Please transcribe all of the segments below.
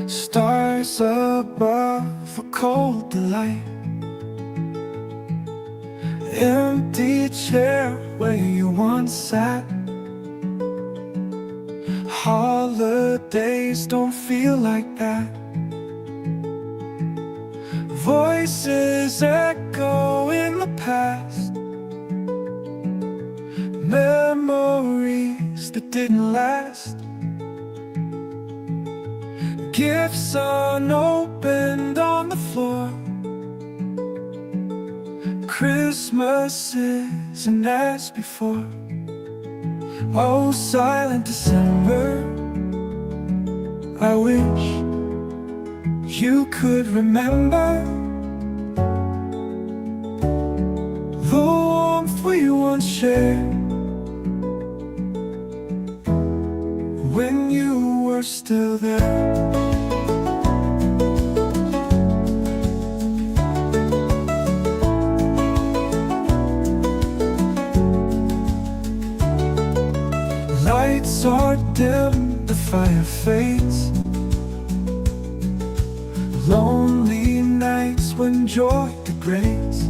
Stars above a cold delight. Empty chair where you once sat. Holidays don't feel like that. Voices echo in the past. Memories that didn't last. Gifts unopened on the floor. Christmas isn't as before. Oh, silent December, I wish you could remember the warmth we once shared when you were still there. Lights are dim, the fire fades. Lonely nights when joy degrades.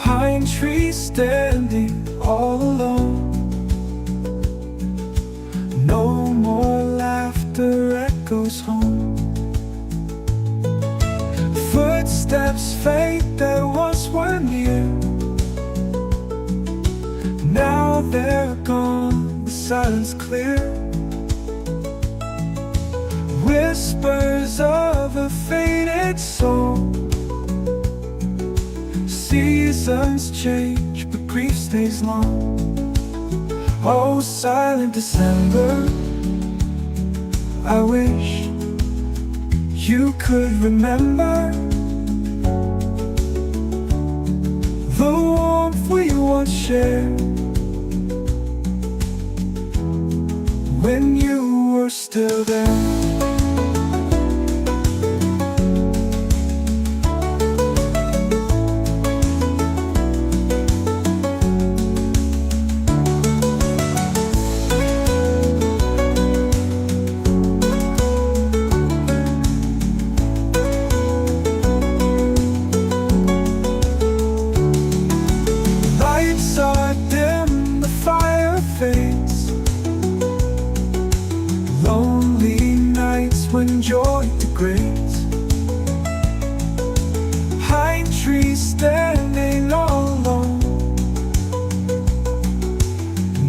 Pine trees standing all alone. No more laughter echoes home. Footsteps fade that once were near. Now they're gone, the silence clear. Whispers of a faded soul. Seasons change, but grief stays long. Oh, silent December, I wish you could remember the warmth we once shared when you were still there. Lights are dim, the fire fades. Lonely nights when joy degrades. Pine trees standing all alone.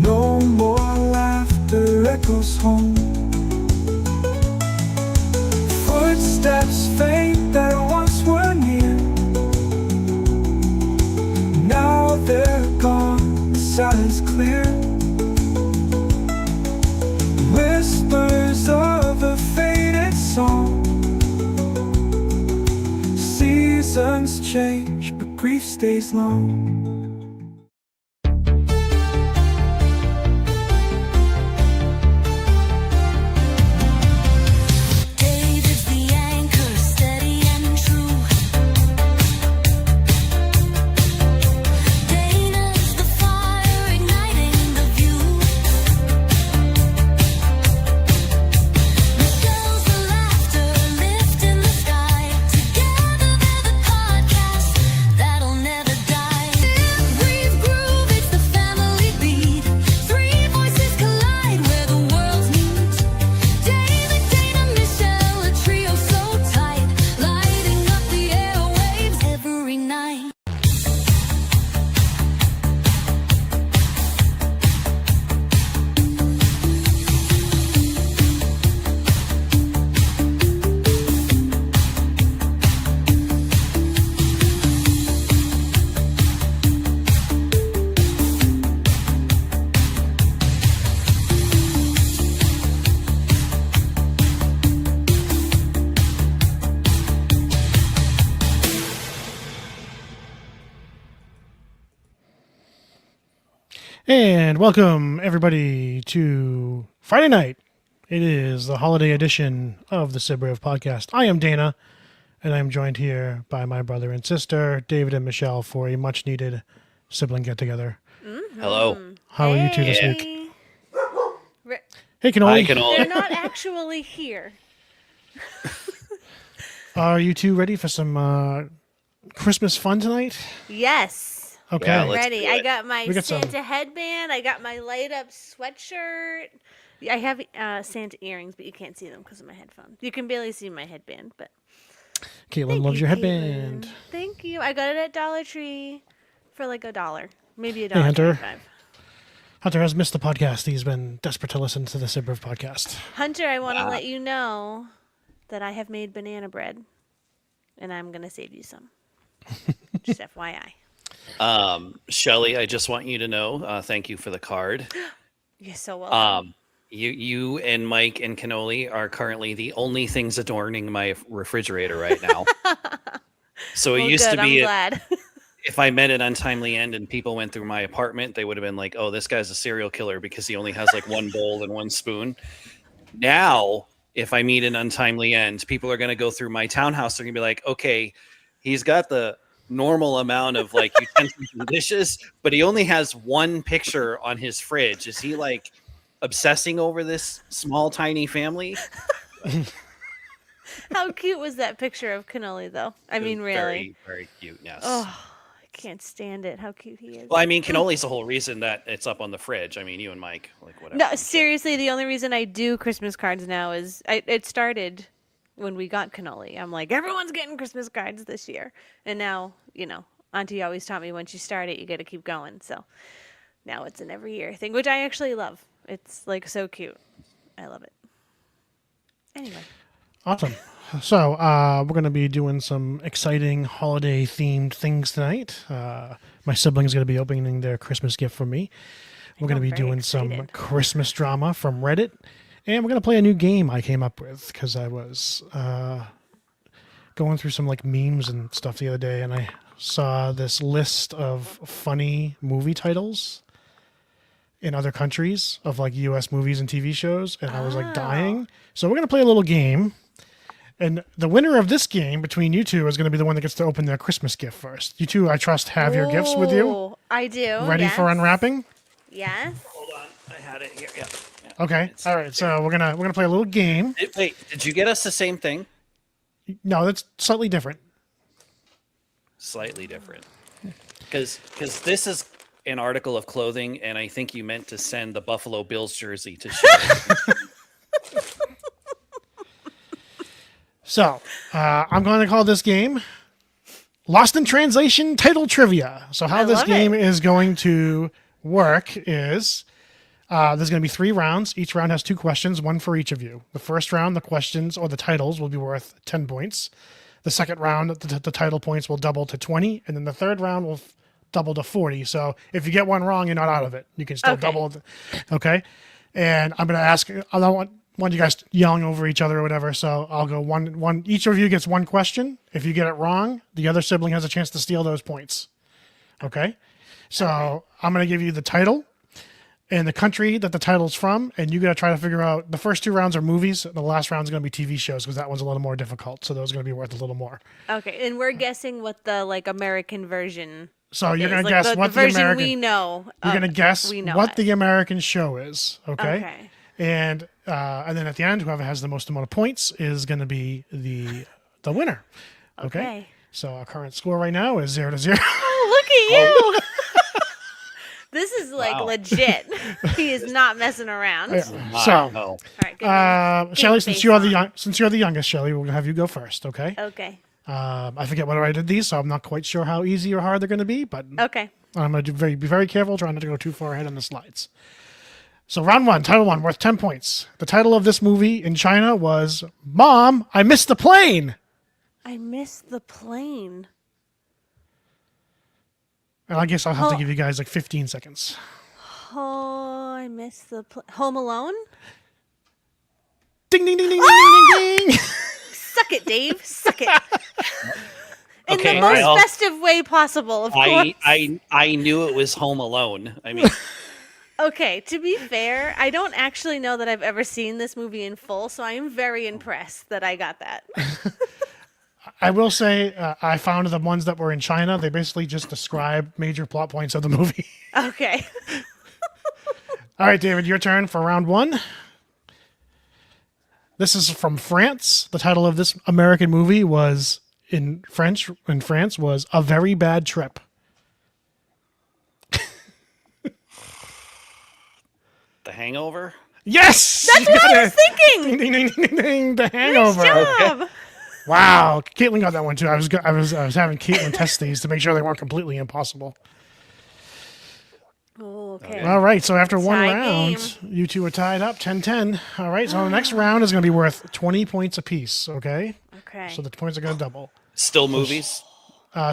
No more laughter echoes home. Footsteps fade that once were near. Now they're gone, the silence clear. Whispers of a faded song. Seasons change, but grief stays long. David's the anchor, steady and true. Dana's the fire, igniting the view. Michelle's the laughter, lifting the sky. Together they're the podcast that'll never die. RIV groove, it's the family beat. Three voices collide where the worlds meet. David, Dana, Michelle, a trio so tight, lighting up the airwaves every night. And welcome everybody to Friday night. It is the holiday edition of the SIB RIV podcast. I am Dana, and I am joined here by my brother and sister, David and Michelle, for a much needed sibling get together. Hello. How are you two this Yeah. week? Hey, I Cannoli. can all. They're not actually here. Are you two ready for some Christmas fun tonight? Yes. Okay. Yeah, let's Ready. do I it. got my We got some- Santa headband. I got my light up sweatshirt. I have Santa earrings, but you can't see them because of my headphones. You can barely see my headband, but Caitlin thank loves you, your headband. Caitlin. Thank you. I got it at Dollar Tree for like $1, maybe Hey, Hunter. $1.25. Hunter has missed the podcast. He's been desperate to listen to the SIB RIV podcast. Hunter, I want to Wow. let you know that I have made banana bread, and I'm gonna save you some. Just FYI. Shelly, I just want you to know, thank you for the card. You're so welcome. You and Mike and Cannoli are currently the only things adorning my refrigerator right now. So it Well, used good. to be I'm glad. if I met an untimely end and people went through my apartment, they would have been like, "Oh, this guy's a serial killer because he only has like one bowl and one spoon." Now, if I meet an untimely end, people are going to go through my townhouse. They're going to be like, "Okay, he's got the normal amount of like utensils and dishes, but he only has one picture on his fridge. Is he like obsessing over this small, tiny family?" How cute was that picture of Cannoli, though? I mean, really. Very, very cute. Yes. Oh, I can't stand it. How cute he is. Well, I mean, Cannoli's the whole reason that it's up on the fridge. I mean, you and Mike, like whatever. No, seriously, the only reason I do Christmas cards now is it started when we got Cannoli. I'm like, everyone's getting Christmas cards this year. And now, Auntie always taught me once you start it, you got to keep going. So now it's an every year thing, which I actually love. It's like so cute. I love it. Anyway. Awesome. So we're going to be doing some exciting holiday-themed things tonight. My siblings are going to be opening their Christmas gift for me. We're going to I'm be very doing some excited. Christmas drama from Reddit. And we're going to play a new game I came up with because I was going through some like memes and stuff the other day, and I saw this list of funny movie titles in other countries of like U.S. movies and TV shows, and I was like dying. So we're going to play a little game. And the winner of this game between you two is going to be the one that gets to open their Christmas gift first. You two, I trust, have your gifts with you. Ooh, I do. Ready for yes. unwrapping? Yes. Hold on, I had it here. Yeah. Okay. All right. So we're gonna play a little game. Wait, did you get us the same thing? No, that's slightly different. Slightly different. Because this is an article of clothing, and I think you meant to send the Buffalo Bills jersey to Shelly. So I'm going to call this game Lost in Translation Title Trivia. So how I this love game it. is going to work is there's going to be 3 rounds. Each round has 2 questions, one for each of you. The first round, the questions or the titles will be worth 10 points. The second round, the title points will double to 20. And then the third round will double to 40. So if you get one wrong, you're not out of it. You can still Okay. double. Okay. And I'm going to ask, I don't want you guys yelling over each other or whatever. So I'll go one. Each of you gets one question. If you get it wrong, the other sibling has a chance to steal those points. Okay. So I'm going to give you the title and the country that the title's from, and you got to try to figure out. The first 2 rounds are movies. The last round is going to be TV shows because that one's a little more difficult. So those are going to be worth a little more. Okay, and we're guessing what the like American version. So you're is. going to Like, guess the what the version American. we know. You're going to guess we know what it. the American show is. Okay. Okay. And then at the end, whoever has the most amount of points is going to be the winner. Okay. So our current score right now is 0-0. Oh, look at you! This is like Wow. legit. He is not messing around. Yeah. All So, No. right, good. Shelly, face since you're the youngest, Shelly, we're gonna have you go first. Okay. Okay. I forget what I did these, so I'm not quite sure how easy or hard they're going to be, but Okay. I'm going to be very careful, trying not to go too far ahead on the slides. So round 1, title 1, worth 10 points. The title of this movie in China was "Mom, I Missed the Plane." I missed the plane. And I guess I'll have to Oh. give you guys like 15 seconds. Oh, I missed the Home Alone. Ding, ding, ding, ding, ding, ding, ding. Suck it, Dave. Suck it. In Okay, the most I'll- festive way possible, of course. I knew it was Home Alone. I mean, Okay, to be fair, I don't actually know that I've ever seen this movie in full, so I am very impressed that I got that. I will say I found the ones that were in China. They basically just describe major plot points of the movie. Okay. All right, David, your turn for round 1. This is from France. The title of this American movie was in France was A Very Bad Trip. The Hangover. Yes! That's what I was thinking. Ding, ding, ding, ding, ding, The Hangover. Nice job. Wow, Caitlin got that one too. I was having Caitlin test these to make sure they weren't completely impossible. Oh, okay. All right, so after one Tie round, you two are tied up 10-10. All right, so the next round is going to be worth 20 points apiece, okay? Okay. So the points are going to double. Still movies.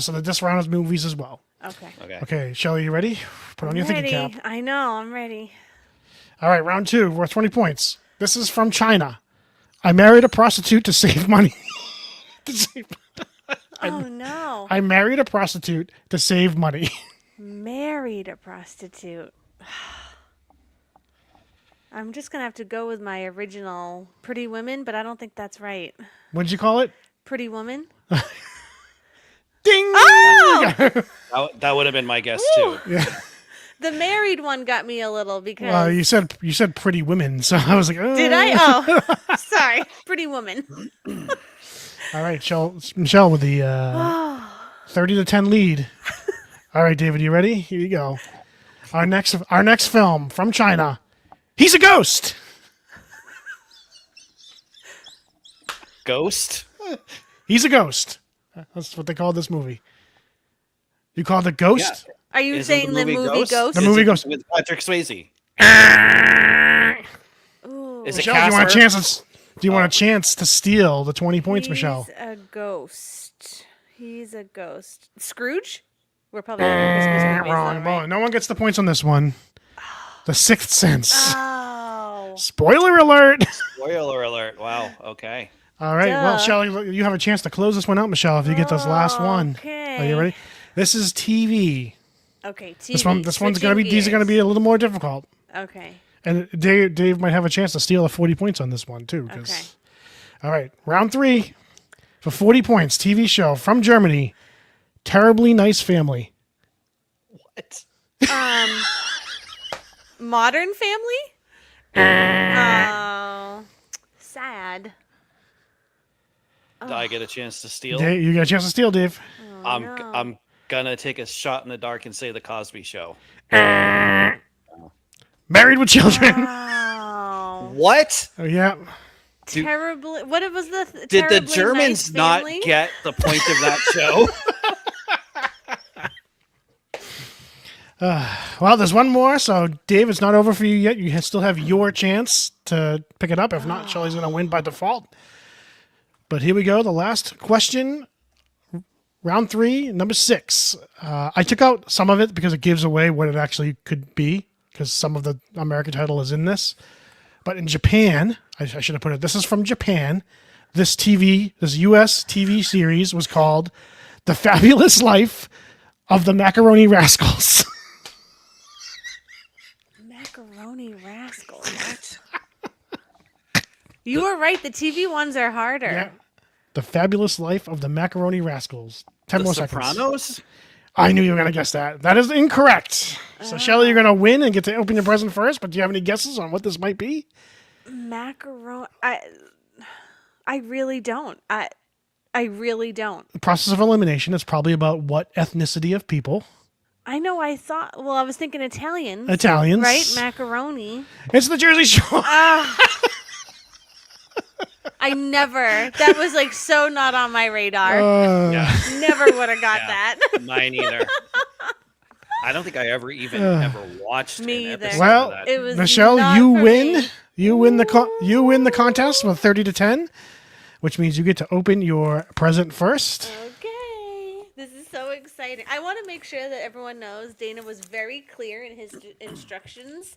So this round is movies as well. Okay. Okay. Okay, Shelly, you ready? Put on your thinking Ready. cap. I know. I'm ready. All right, round 2, worth 20 points. This is from China. I married a prostitute to save money. Oh no. I married a prostitute to save money. Married a prostitute. I'm just gonna have to go with my original Pretty Women, but I don't think that's right. What'd you call it? Pretty Woman. Ding! That would have been my guess too. The married one got me a little because You said pretty women, so I was like, oh. did I? Oh, sorry. Pretty Woman. All right, Michelle with the 30-10 lead. All right, David, you ready? Here you go. Our next film from China. He's a ghost. Ghost. He's a ghost. That's what they call this movie. You call it the Ghost? Are you Isn't saying the movie Ghost? The movie Is it Ghost. with Patrick Swayze. Ooh. Is it Michelle, do you want a Casper? chance? Do you want a chance to steal the 20 points, Michelle? He's a ghost. He's a ghost. Scrooge? We're probably doing Christmas movies, Wrong. though, right? Well, no one gets the points on this one. The Sixth Sense. Oh. Spoiler alert. Spoiler alert! Wow. Okay. All right. Well, Duh. Shelly, you have a chance to close this one out, Michelle, if you get this last one. Okay. Are you ready? This is TV. Okay, TV. This one's gonna be. Switching These are gonna be a little more difficult. gears. Okay. And Dave might have a chance to steal the 40 points on this one too. 'cause- Okay. All right, round 3 for 40 points. TV show from Germany. Terribly Nice Family. What? Modern Family? Oh. Sad. Did I get a chance to steal? Dave, you got a chance to steal, Dave. I'm gonna take a shot in the dark and say the Cosby Show. Married with Children. Oh. What? Oh yeah. Terribly. What was the Did the Terribly Germans Nice not Family? get the point of that show? Well, there's one more, so Dave, it's not over for you yet. You still have your chance to pick it up. If not, Shelly's going to win by default. But here we go. The last question, round 3, number 6. I took out some of it because it gives away what it actually could be, because some of the American title is in this. But in Japan, I should have put it. This is from Japan. This U.S. TV series was called The Fabulous Life of the Macaroni Rascals. Macaroni Rascals. You were right. The TV ones are harder. Yeah. The Fabulous Life of the Macaroni Rascals. 10 The more seconds. Sopranos? I knew you were going to guess that. That is incorrect. So, Shelly, you're going to win and get to open your present first, but do you have any guesses on what this might be? Macaroni. I really don't. I really don't. The process of elimination is probably about what ethnicity of people? I know. I was thinking Italians. Italians. Right? Macaroni. It's the Jersey Shore. That was like so not on my radar. Yeah, Never would have got Yeah. that. mine either. I don't think I ever watched Me an either. episode Well, of that. It was Michelle, not you for win. me. You win the contest with 30-10, which means you get to open your present first. Okay. This is so exciting. I want to make sure that everyone knows Dana was very clear in his instructions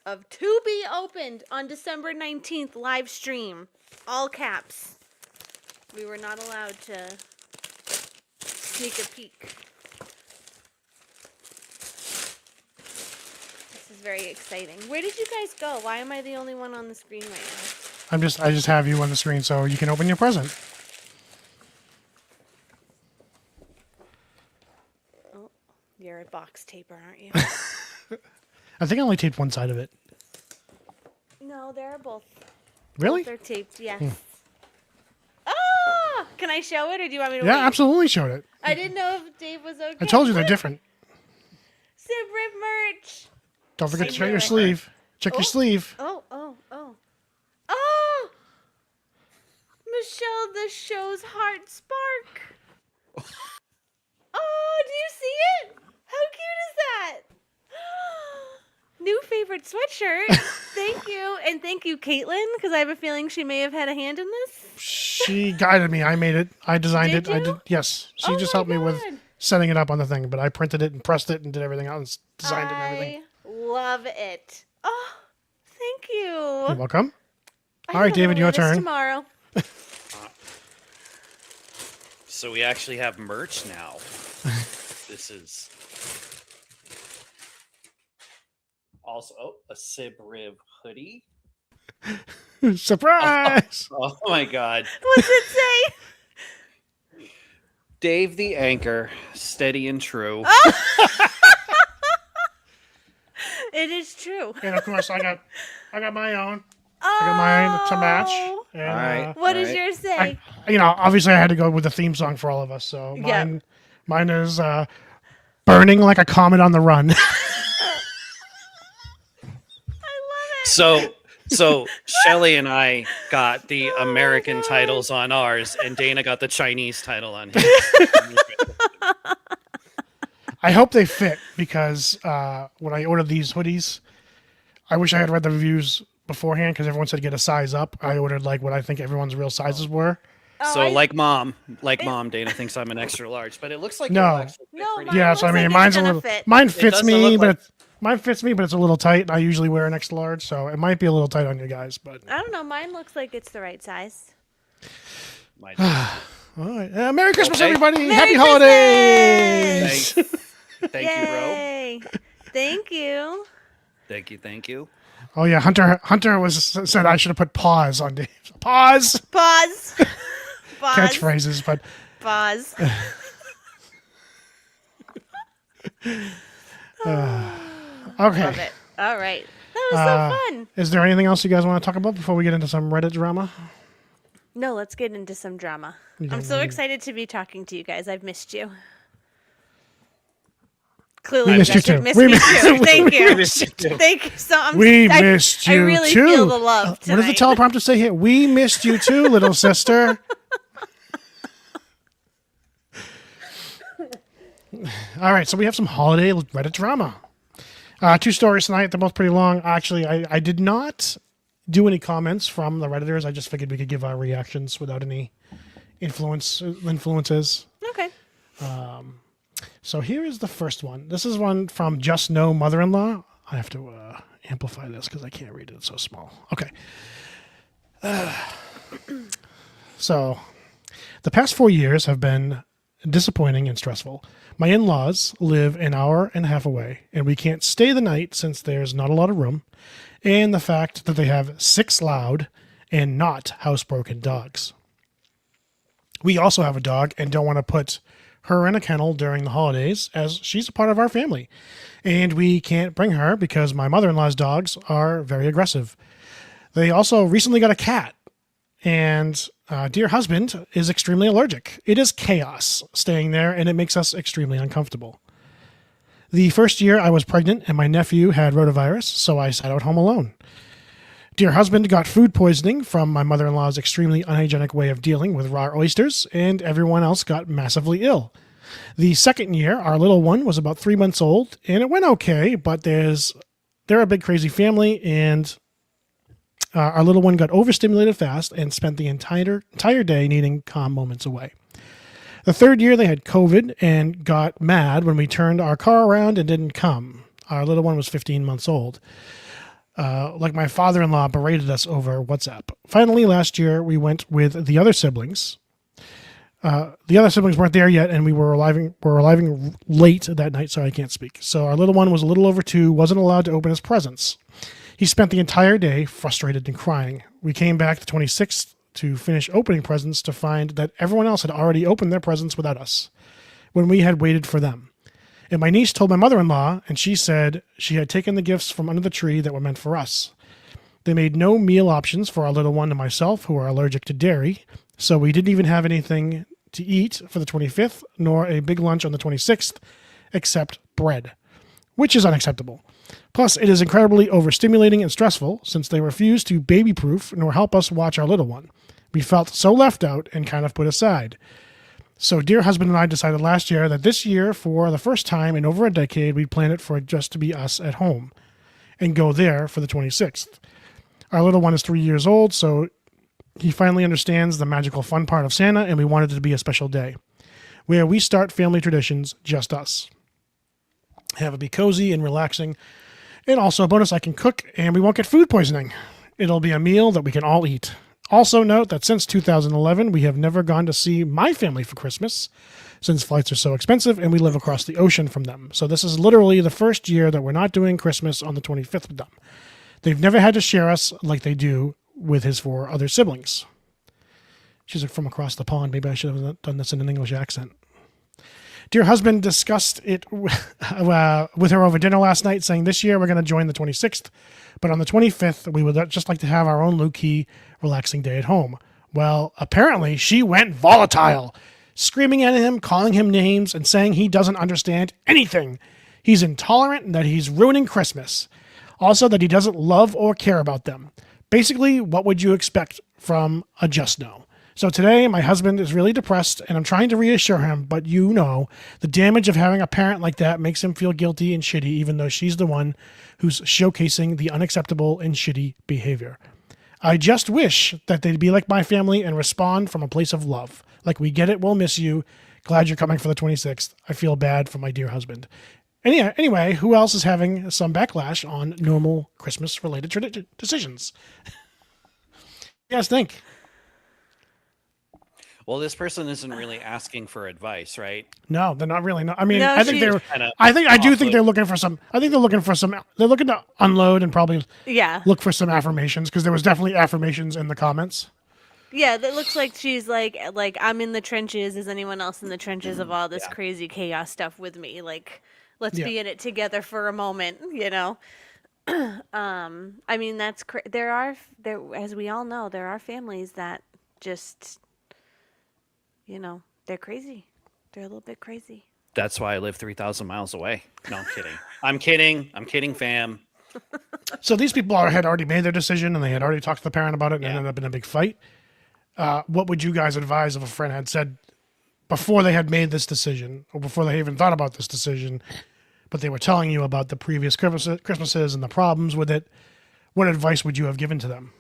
of to be opened on December 19th live stream. All caps. We were not allowed to sneak a peek. This is very exciting. Where did you guys go? Why am I the only one on the screen right now? I just have you on the screen so you can open your present. Oh, you're a box taper, aren't you? I think I only taped one side of it. No, they're both. Really? Both are taped, yes. Oh! Can I show it, or do you want me to Yeah, wait? absolutely showed it. I didn't know if Dave was okay. I told you they're Look, different. Sib Rib merch. Don't forget to check knew your it. sleeve. Check your sleeve. Oh. Oh! Michelle, the show's heart spark. Oh, do you see it? How cute is that? New favorite sweatshirt. Thank you. And thank you, Caitlin, because I have a feeling she may have had a hand in this. She guided me. I made it. I designed Did it. I you? did. Yes. She Oh just my helped me with God. setting it up on the thing, but I printed it and pressed it and did everything else, designed it and everything. I love it. Oh, thank you. You're welcome. I All right, think I'm David, gonna your wear this turn. Tomorrow. So we actually have merch now. This is also a SIB RIV hoodie. Surprise! Oh my god. What's it say? Dave the Anchor, steady and true. It is true. And of course, I got my own. I got mine to match. Oh. And, All right. What does Right. yours say? Obviously, I had to go with the theme song for all of us. So Yeah. mine is "Burning Like a Comet on the Run." I love it. So Shelly and I got the American titles on ours, and Dana got the Chinese title on his. I hope they fit because when I ordered these hoodies, I wish I had read the reviews beforehand because everyone said get a size up. I ordered like what I think everyone's real sizes were. So I- like mom, Dana thinks I'm an extra large, but it looks like No. it'll actually fit No, pretty mine Yeah, looks so I mean, like it's mine's a gonna little. fit. Mine fits doesn't me, look but like- mine fits me, but it's a little tight. I usually wear an extra large, so it might be a little tight on you guys. But I don't know. Mine looks like it's the right size. My- all right, Merry Christmas, Okay. everybody! Merry Happy Christmas! holidays! Thank you, bro. Yay. Thank you. Thank you. Oh yeah, Hunter said I should have put pause on Dave. Pause Pause. Pause. catchphrases, but Pause. okay. Love it. All right. That was so fun. Is there anything else you guys want to talk about before we get into some Reddit drama? No, let's get into some drama. I'm so excited to be talking to you guys. I've missed you. Clearly, We missed you guys have too. missed We me missed- too. Thank you. missed you too. Thank you. So We I missed you I really too. feel the love tonight. What does the teleprompter say here? We missed you too, little sister. All right, so we have some holiday Reddit drama. 2 stories tonight. They're both pretty long. Actually, I did not do any comments from the Redditors. I just figured we could give our reactions without any influences. Okay. So here is the first one. This is one from Just No Mother-in-Law. I have to amplify this because I can't read it. It's so small. Okay. So the past 4 years have been disappointing and stressful. My in-laws live an hour and a half away, and we can't stay the night since there's not a lot of room, and the fact that they have 6 loud and not housebroken dogs. We also have a dog and don't want to put her in a kennel during the holidays as she's a part of our family. And we can't bring her because my mother-in-law's dogs are very aggressive. They also recently got a cat, and dear husband is extremely allergic. It is chaos staying there, and it makes us extremely uncomfortable. The first year I was pregnant and my nephew had rotavirus, so I sat out home alone. Dear husband got food poisoning from my mother-in-law's extremely unhygienic way of dealing with raw oysters, and everyone else got massively ill. The second year, our little one was about 3 months old, and it went okay, but they're a big crazy family, and our little one got overstimulated fast and spent the entire day needing calm moments away. The third year, they had COVID and got mad when we turned our car around and didn't come. Our little one was 15 months old. Like my father-in-law berated us over WhatsApp. Finally, last year, we went with the other siblings. The other siblings weren't there yet, and we were arriving late that night, so I can't speak. So our little one was a little over 2, wasn't allowed to open his presents. He spent the entire day frustrated and crying. We came back the 26th to finish opening presents to find that everyone else had already opened their presents without us, when we had waited for them. And my niece told my mother-in-law, and she said she had taken the gifts from under the tree that were meant for us. They made no meal options for our little one and myself, who are allergic to dairy, so we didn't even have anything to eat for the 25th, nor a big lunch on the 26th, except bread, which is unacceptable. Plus, it is incredibly overstimulating and stressful, since they refuse to baby-proof nor help us watch our little one. We felt so left out and kind of put aside. So dear husband and I decided last year that this year, for the first time in over a decade, we'd plan it for it just to be us at home and go there for the 26th. Our little one is 3 years old, so he finally understands the magical fun part of Santa, and we wanted it to be a special day where we start family traditions, just us. Have it be cozy and relaxing. And also a bonus, I can cook and we won't get food poisoning. It'll be a meal that we can all eat. Also note that since 2011, we have never gone to see my family for Christmas, since flights are so expensive and we live across the ocean from them. So this is literally the first year that we're not doing Christmas on the 25th with them. They've never had to share us like they do with his 4 other siblings. She's from across the pond. Maybe I should have done this in an English accent. Dear husband discussed it with her over dinner last night, saying this year we're going to join the 26th, but on the 25th, we would just like to have our own low-key, relaxing day at home. Well, apparently she went volatile, screaming at him, calling him names, and saying he doesn't understand anything. He's intolerant and that he's ruining Christmas. Also, that he doesn't love or care about them. Basically, what would you expect from a just no? So today, my husband is really depressed, and I'm trying to reassure him, but you know, the damage of having a parent like that makes him feel guilty and shitty, even though she's the one who's showcasing the unacceptable and shitty behavior. I just wish that they'd be like my family and respond from a place of love. Like, we get it, we'll miss you. Glad you're coming for the 26th. I feel bad for my dear husband. Anyway, who else is having some backlash on normal Christmas-related decisions? You guys think? Well, this person isn't really asking for advice, right? No, they're not really. No, I mean, No, I think they're. Kinda I do think awfully- they're looking for some. I think they're looking for some. They're looking to unload and probably Yeah. look for some affirmations, because there was definitely affirmations in the comments. Yeah, that looks like she's like I'm in the trenches. Is anyone else in the trenches of all this crazy chaos stuff with me? Like, let's Yeah. be in it together for a moment, you know. I mean, that's there, as we all know, there are families that just, you know, they're crazy. They're a little bit crazy. That's why I live 3,000 miles away. No, I'm kidding. I'm kidding. I'm kidding, fam. So these people had already made their decision, and they had already talked to the parent about it, and it Yeah. ended up in a big fight. What would you guys advise if a friend had said before they had made this decision, or before they even thought about this decision, but they were telling you about the previous Christmases and the problems with it? What advice would you have given to them?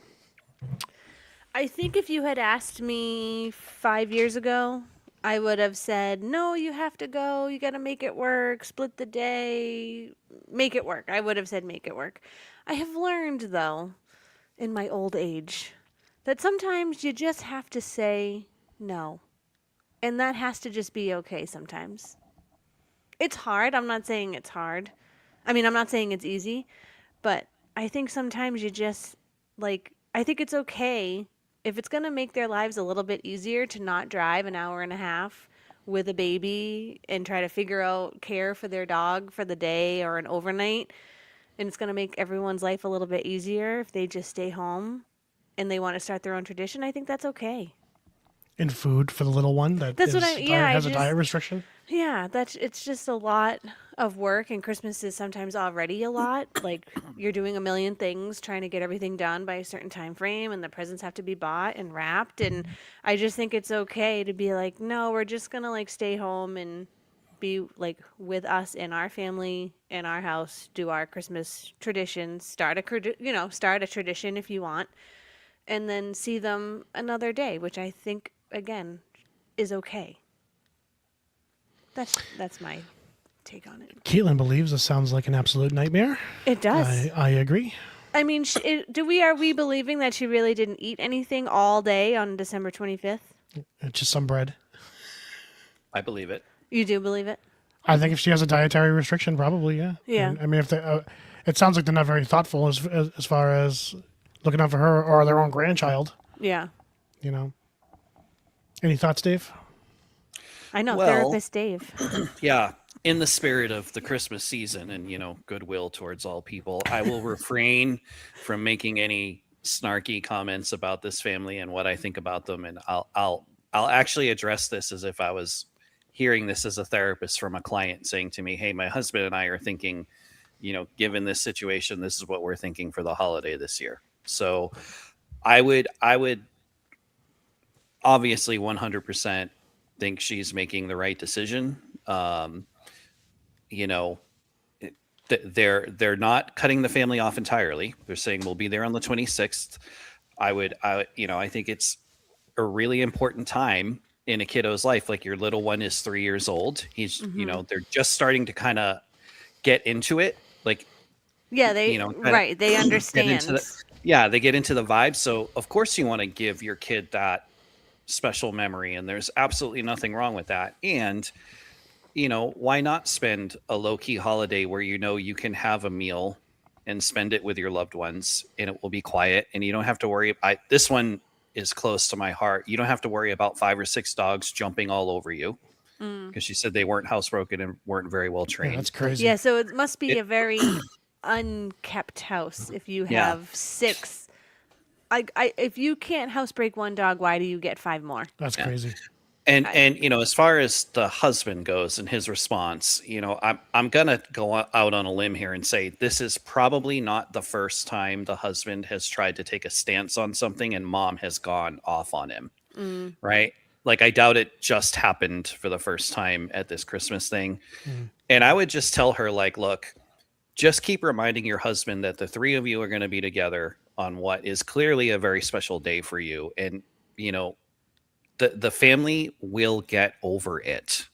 I think if you had asked me 5 years ago, I would have said, no, you have to go. You got to make it work. Split the day. Make it work. I would have said make it work. I have learned, though, in my old age, that sometimes you just have to say no. And that has to just be okay sometimes. It's hard. I'm not saying it's hard. I mean, I'm not saying it's easy. But I think sometimes you just, I think it's okay if it's going to make their lives a little bit easier to not drive an hour and a half with a baby and try to figure out care for their dog for the day or an overnight. And it's going to make everyone's life a little bit easier if they just stay home and they want to start their own tradition. I think that's okay. In food for the little one that That's what has a diet restriction? Yeah, it's just a lot of work, and Christmas is sometimes already a lot. Like, you're doing a million things, trying to get everything done by a certain time frame, and the presents have to be bought and wrapped. And I just think it's okay to be like, no, we're just gonna stay home and be with us in our family in our house, do our Christmas traditions, start a tradition if you want, and then see them another day, which I think again is okay. That's my take on it. Caitlin believes this sounds like an absolute nightmare. It does. I agree. I mean, are we believing that she really didn't eat anything all day on December 25th? It's just some bread. I believe it. You do believe it? I think if she has a dietary restriction, probably, yeah. Yeah. I mean, if they, it sounds like they're not very thoughtful as far as looking out for her or their own grandchild. Yeah. You know. Any thoughts, Dave? I know, Well- therapist Dave. Yeah. in the spirit of the Christmas season and goodwill towards all people, I will refrain from making any snarky comments about this family and what I think about them, and I'll actually address this as if I was hearing this as a therapist from a client saying to me, "Hey, my husband and I are thinking, given this situation, this is what we're thinking for the holiday this year." So I would obviously 100% think she's making the right decision. You know, they're not cutting the family off entirely. They're saying we'll be there on the 26th. I think it's a really important time in a kiddo's life. Like, your little one is 3 years old. He's, they're just starting to kind of get into it. Like, Yeah, they kinda right. They get into understand. they get into the vibe. So of course you want to give your kid that special memory, and there's absolutely nothing wrong with that. And why not spend a low-key holiday where you can have a meal and spend it with your loved ones, and it will be quiet, and you don't have to worry. This one is close to my heart. You don't have to worry about 5 or 6 dogs jumping all over you, because she said they weren't housebroken and weren't very well Yeah, trained. that's crazy. Yeah, so it must be It- a very unkept house if you Yeah. have 6. If you can't housebreak one dog, why do you get 5 more? That's crazy. And as far as the husband goes and his response, I'm gonna go out on a limb here and say this is probably not the first time the husband has tried to take a stance on something and mom has gone off on him, right? Like, I doubt it just happened for the first time at this Christmas thing. And I would just tell her, like, look, just keep reminding your husband that the 3 of you are going to be together on what is clearly a very special day for you, and the family will get over it.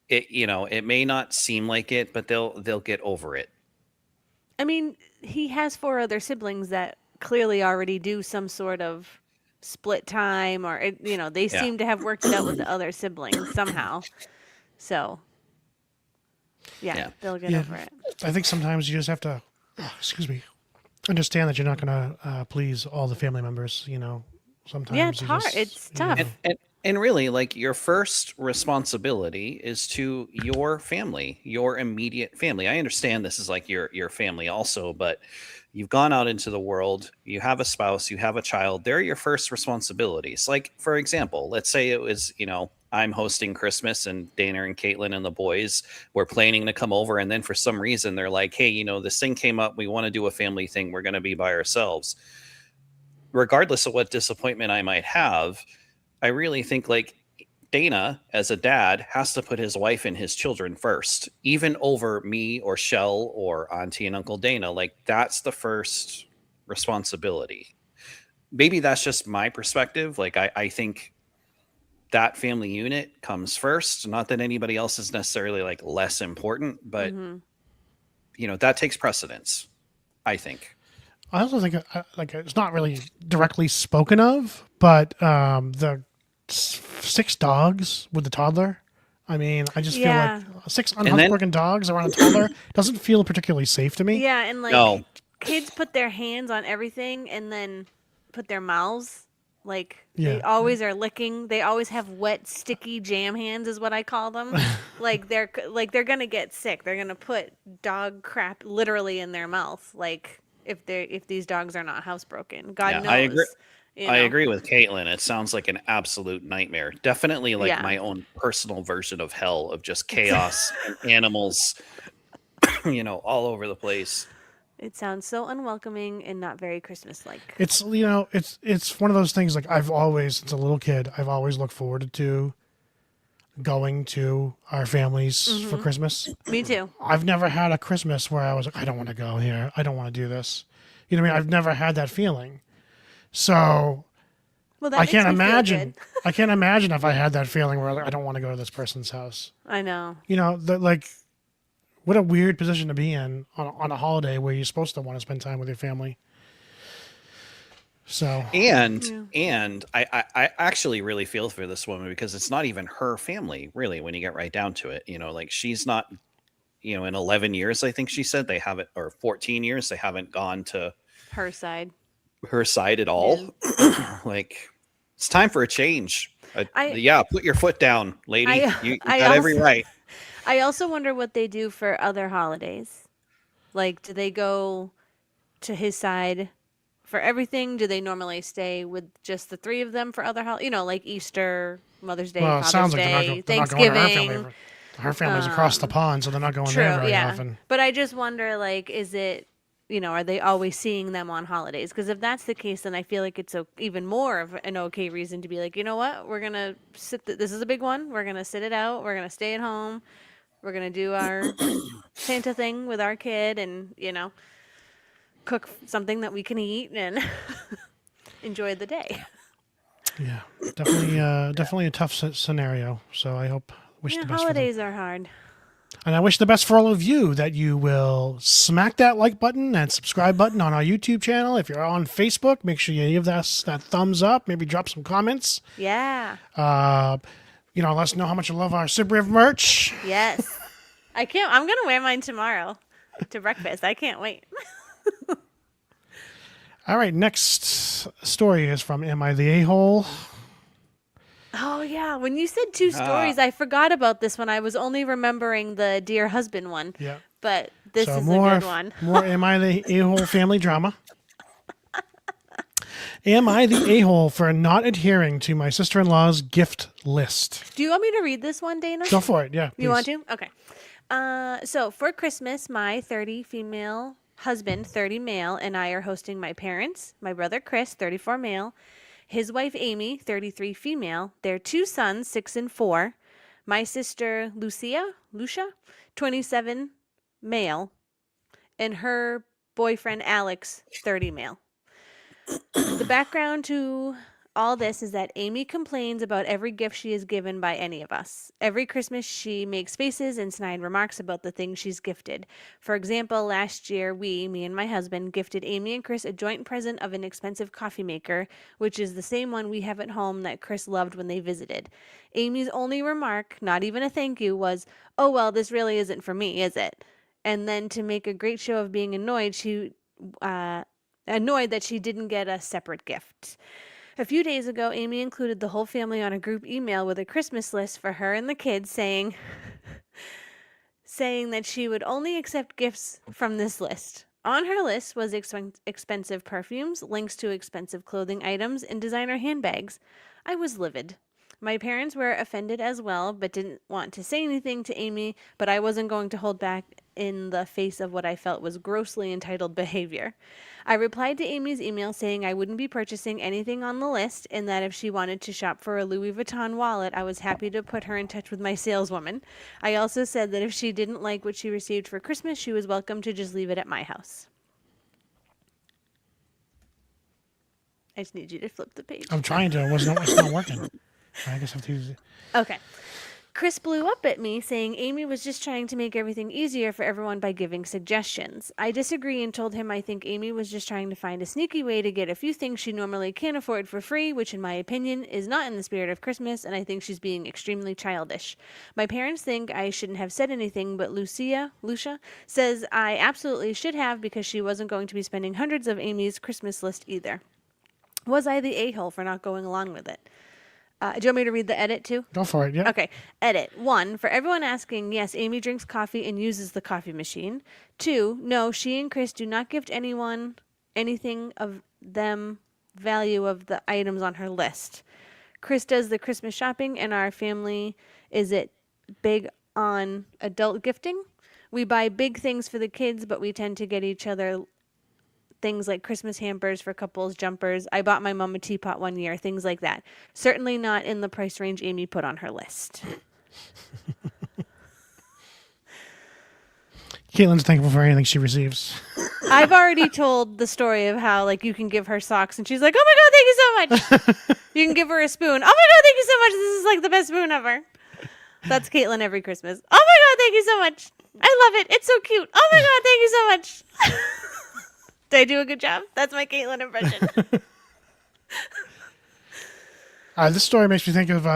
It may not seem like it, but they'll get over it. I mean, he has 4 other siblings that clearly already do some sort of split time, or they Yeah. seem to have worked it out with the other siblings somehow. So, Yeah. they'll get Yeah. over it. I think sometimes you just have to, understand that you're not going to please all the family members. Sometimes Yeah, it's you hard. just- It's tough. And really, like, your first responsibility is to your family, your immediate family. I understand this is like your family also, but you've gone out into the world, you have a spouse, you have a child. They're your first responsibilities. Like, for example, let's say it was, I'm hosting Christmas and Dana and Caitlin and the boys were planning to come over. And then for some reason, they're like, hey, this thing came up. We want to do a family thing. We're going to be by ourselves. Regardless of what disappointment I might have, I really think, like, Dana, as a dad, has to put his wife and his children first, even over me or Shell or Auntie and Uncle Dana. Like, that's the first responsibility. Maybe that's just my perspective. Like, I think that family unit comes first. Not that anybody else is necessarily, like, less important, but that takes precedence, I think. I also think like it's not really directly spoken of, but the 6 dogs with the toddler. I mean, I just Yeah. feel like 6 then- unhousebroken dogs around a toddler doesn't feel particularly safe to me. Yeah, and like No. kids put their hands on everything and then put their mouths. Like, Yeah. they always are licking. They always have wet, sticky jam hands, is what I call them. Like, they're gonna get sick. They're gonna put dog crap literally in their mouth. Like, if these dogs are not housebroken, God Yeah, knows. I agree. I know. agree with Caitlin. It sounds like an absolute nightmare. Definitely like Yeah. my own personal version of hell, of just chaos and animals, all over the place. It sounds so unwelcoming and not very Christmas-like. It's it's one of those things, like, I've always, since a little kid, I've always looked forward to going to our families for Christmas. Me too. I've never had a Christmas where I was like, I don't want to go here. I don't want to do this. You know what I mean? I've never had that feeling. So Well, that I makes can't me feel imagine. good. I can't imagine if I had that feeling where, like, I don't want to go to this person's house. I know. Like, what a weird position to be in on a holiday where you're supposed to want to spend time with your family. So And I actually really feel for this woman, because it's not even her family, really, when you get right down to it. Like, she's not, in 11 years, I think she said, they haven't, or 14 years, they haven't gone to Her side. her side at all. Like, it's time for a change. I- Yeah, put your foot down, lady. I- You I got every also- right. I also wonder what they do for other holidays. Like, do they go to his side for everything? Do they normally stay with just the three of them for other holidays? You know, like Easter, Mother's Day, Well, it Father's sounds like Day, they're not going to her family. Thanksgiving. Her family's across the pond, so they're not going there True, very yeah. often. But I just wonder, like, is it, are they always seeing them on holidays? Because if that's the case, then I feel like it's even more of an okay reason to be like, you know what, we're gonna this is a big one. We're gonna sit it out. We're gonna stay at home. We're gonna do our Santa thing with our kid, and cook something that we can eat and enjoy the day. Yeah, definitely a tough scenario. So I wish Yeah, the best for them. holidays are hard. And I wish the best for all of you, that you will smack that like button and subscribe button on our YouTube channel. If you're on Facebook, make sure you give us that thumbs up. Maybe drop some comments. Yeah. Let us know how much you love our SIB merch. Yes. I'm gonna wear mine tomorrow to breakfast. I can't wait. All right, next story is from Am I the A-Hole? Oh yeah, when you said two stories, I forgot about this one. I was only remembering the dear husband one. Yeah. But this So is more, a good one. more Am I the A-Hole family drama. Am I the a-hole for not adhering to my sister-in-law's gift list? Do you want me to read this one, Dana? Go for it, yeah. You want please. to? Okay. So for Christmas, my 30 female husband, 30 male, and I are hosting my parents, my brother Chris, 34 male, his wife Amy, 33 female, their two sons, 6 and 4, my sister Lucia, 27 male, and her boyfriend Alex, 30 male. The background to all this is that Amy complains about every gift she is given by any of us. Every Christmas, she makes faces and snide remarks about the things she's gifted. For example, last year, me and my husband, gifted Amy and Chris a joint present of an expensive coffee maker, which is the same one we have at home that Chris loved when they visited. Amy's only remark, not even a thank you, was, "Oh, well, this really isn't for me, is it?" And then to make a great show of being annoyed, annoyed that she didn't get a separate gift. A few days ago, Amy included the whole family on a group email with a Christmas list for her and the kids saying that she would only accept gifts from this list. On her list was expensive perfumes, links to expensive clothing items, and designer handbags. I was livid. My parents were offended as well, but didn't want to say anything to Amy, but I wasn't going to hold back in the face of what I felt was grossly entitled behavior. I replied to Amy's email saying I wouldn't be purchasing anything on the list, and that if she wanted to shop for a Louis Vuitton wallet, I was happy to put her in touch with my saleswoman. I also said that if she didn't like what she received for Christmas, she was welcome to just leave it at my house. I just need you to flip the page. I'm trying to. It's not working. I guess I have to use it. Okay. Chris blew up at me, saying Amy was just trying to make everything easier for everyone by giving suggestions. I disagree and told him I think Amy was just trying to find a sneaky way to get a few things she normally can't afford for free, which in my opinion is not in the spirit of Christmas, and I think she's being extremely childish. My parents think I shouldn't have said anything, but Lucia says I absolutely should have because she wasn't going to be spending hundreds of Amy's Christmas list either. Was I the a-hole for not going along with it? Do you want me to read the edit too? Go for it, yeah. Okay. Edit. 1. For everyone asking, yes, Amy drinks coffee and uses the coffee machine. 2. No, she and Chris do not gift anyone anything of them value of the items on her list. Chris does the Christmas shopping, and our family is big on adult gifting. We buy big things for the kids, but we tend to get each other things like Christmas hampers for couples, jumpers. I bought my mom a teapot one year, things like that. Certainly not in the price range Amy put on her list. Caitlin's thankful for anything she receives. I've already told the story of how, like, you can give her socks and she's like, oh my God, thank you so much. You can give her a spoon. Oh my God, thank you so much. This is like the best spoon ever. That's Caitlin every Christmas. Oh my God, thank you so much. I love it. It's so cute. Oh my God, thank you so much. Did I do a good job? That's my Caitlin impression. This story makes me think of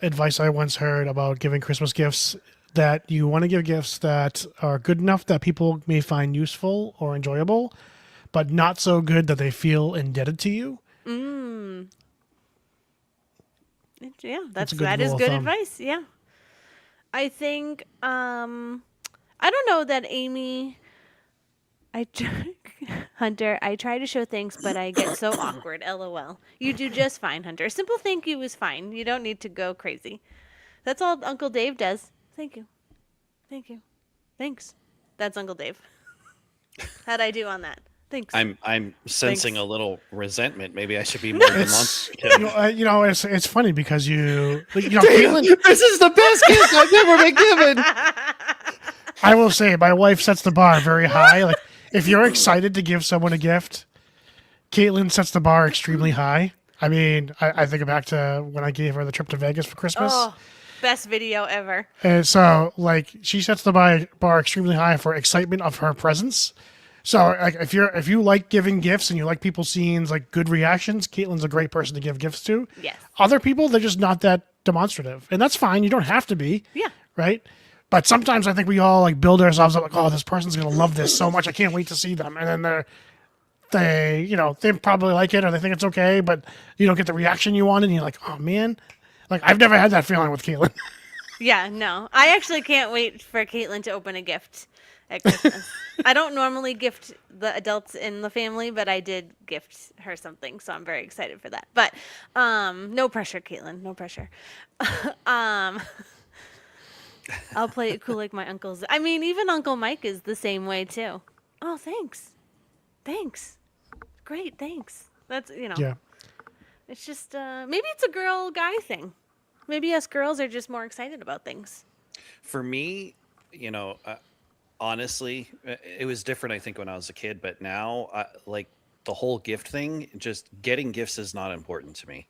advice I once heard about giving Christmas gifts, that you want to give gifts that are good enough that people may find useful or enjoyable, but not so good that they feel indebted to you. Yeah, that is rule of good thumb. advice. Yeah. I think I don't know that Amy. I Hunter. I try to show thanks, but I get so awkward. LOL. You do just fine, Hunter. A simple thank you is fine. You don't need to go crazy. That's all Uncle Dave does. Thank you. Thank you. Thanks. That's Uncle Dave. How'd I do on that? Thanks. I'm sensing Thanks. a little resentment. Maybe I should be more It's demonstrative. it's funny because Caitlin, This is the best gift I've ever been given. I will say my wife sets the bar very high. Like if you're excited to give someone a gift, Caitlin sets the bar extremely high. I mean, I think back to when I gave her the trip to Vegas for Christmas. Oh, best video ever. And so, like, she sets the bar extremely high for excitement of her presence. So, like, if you like giving gifts and you like people seeing like good reactions, Caitlin's a great person to give gifts to. Yes. Other people, they're just not that demonstrative, and that's fine. You don't have to be. Yeah. Right. But sometimes I think we all like build ourselves up like, oh, this person's gonna love this so much. I can't wait to see them, and then they probably like it or they think it's okay, but you don't get the reaction you wanted, and you're like, oh man. Like I've never had that feeling with Caitlin. Yeah, no. I actually can't wait for Caitlin to open a gift at Christmas. I don't normally gift the adults in the family, but I did gift her something, so I'm very excited for that. But no pressure, Caitlin. No pressure. um, I'll play it cool like my uncles. I mean, even Uncle Mike is the same way too. Oh, thanks. Thanks. Great, thanks. That's, Yeah. it's just maybe it's a girl guy thing. Maybe us girls are just more excited about things. For me, honestly, it was different. I think when I was a kid, but now, like the whole gift thing, just getting gifts is not important to me.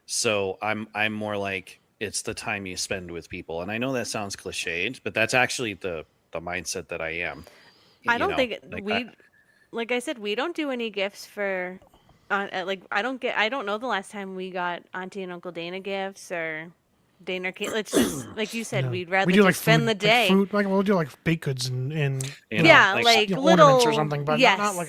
So I'm more like it's the time you spend with people, and I know that sounds cliched, but that's actually the mindset that I am. I don't think Like like I said, we don't do any gifts for like I don't know the last time we got Auntie and Uncle Dana gifts or Dana or Kate. Let's just like you said, we'd rather We do like just spend food, the day. like fruit, like we'll do like baked goods and Yeah, like little ornaments or something, but yes. not like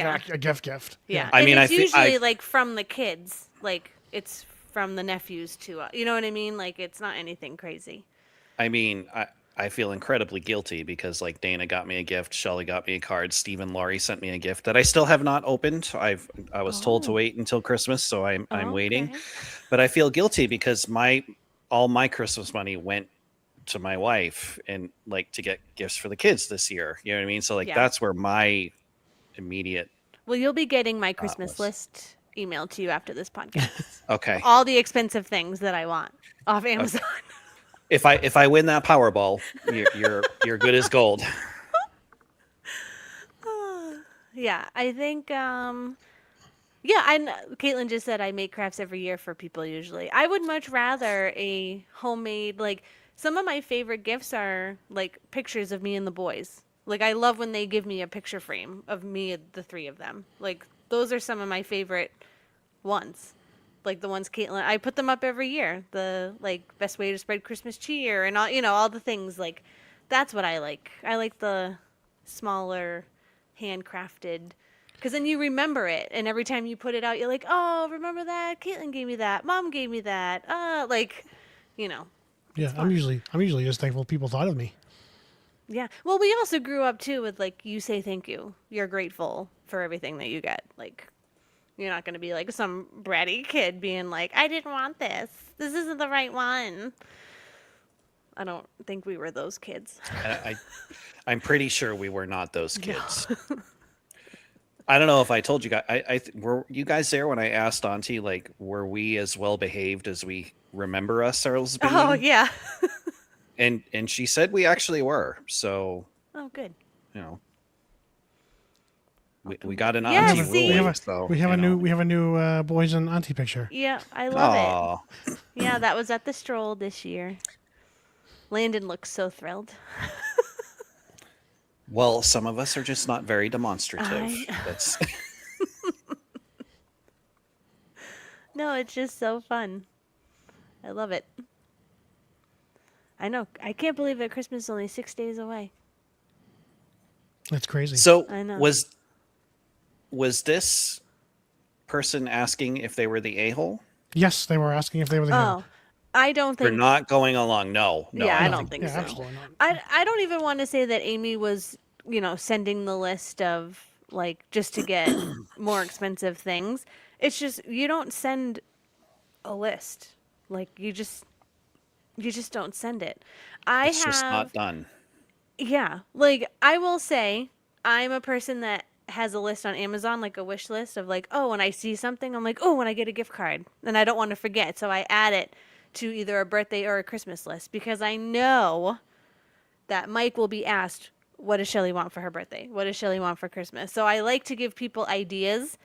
Yeah. a gift. Yeah, I and mean, it's I thi- usually I- like from the kids, like it's from the nephews to you know what I mean? Like it's not anything crazy. I mean, I feel incredibly guilty because like Dana got me a gift, Shelly got me a card, Stephen Laurie sent me a gift that I still have not opened. I was told to Oh. wait until Christmas, so I'm waiting. Okay. But I feel guilty because all my Christmas money went to my wife and like to get gifts for the kids this year. You know what I mean? So like Yeah. that's where my immediate Well, you'll be getting my Christmas was- list emailed to you after this podcast. okay. All the expensive things that I want off Amazon. If I win that Powerball, you're good as gold. Yeah, I think Caitlin just said I make crafts every year for people usually. I would much rather a homemade like some of my favorite gifts are like pictures of me and the boys. Like I love when they give me a picture frame of me and the three of them. Like those are some of my favorite ones. Like the ones Caitlin, I put them up every year. The like best way to spread Christmas cheer and all all the things like that's what I like. I like the smaller handcrafted because then you remember it and every time you put it out you're like, oh, remember that Caitlin gave me that, mom gave me that, like Yeah, I'm usually just thankful people thought of me. yeah. Well, we also grew up too with like you say thank you, you're grateful for everything that you get. Like you're not going to be like some bratty kid being like, I didn't want this isn't the right one. I don't think we were those kids. I'm pretty sure we were not those kids. I don't know if I told you guys. Were you guys there when I asked Auntie like, were we as well behaved as we remember ourselves being? Oh yeah. And she said we actually were. So Oh good. we got an Yeah, auntie see? ruling. We have a new boys and auntie picture. Yeah, I love it. Aw. Yeah, that was at the stroll this year. Landon looks so thrilled. Well, some of us are just not very demonstrative. That's No, it's just so fun. I love it. I know. I can't believe that Christmas is only 6 days away. That's crazy. so. I know. Was this person asking if they were the a-hole? Yes, they were asking if they were the Oh, I don't For think. not going along. No, Yeah, I I don't don't think yeah, so. absolutely not. I don't even want to say that Amy was, sending the list of like just to get more expensive things. It's just you don't send a list. Like you just don't send it. I it's just not have done. yeah, like I will say I'm a person that has a list on Amazon, like a wish list of like, oh, when I see something, I'm like, oh, when I get a gift card, and I don't want to forget, so I add it to either a birthday or a Christmas list because I know that Mike will be asked, what does Shelly want for her birthday? What does Shelly want for Christmas? So I like to give people ideas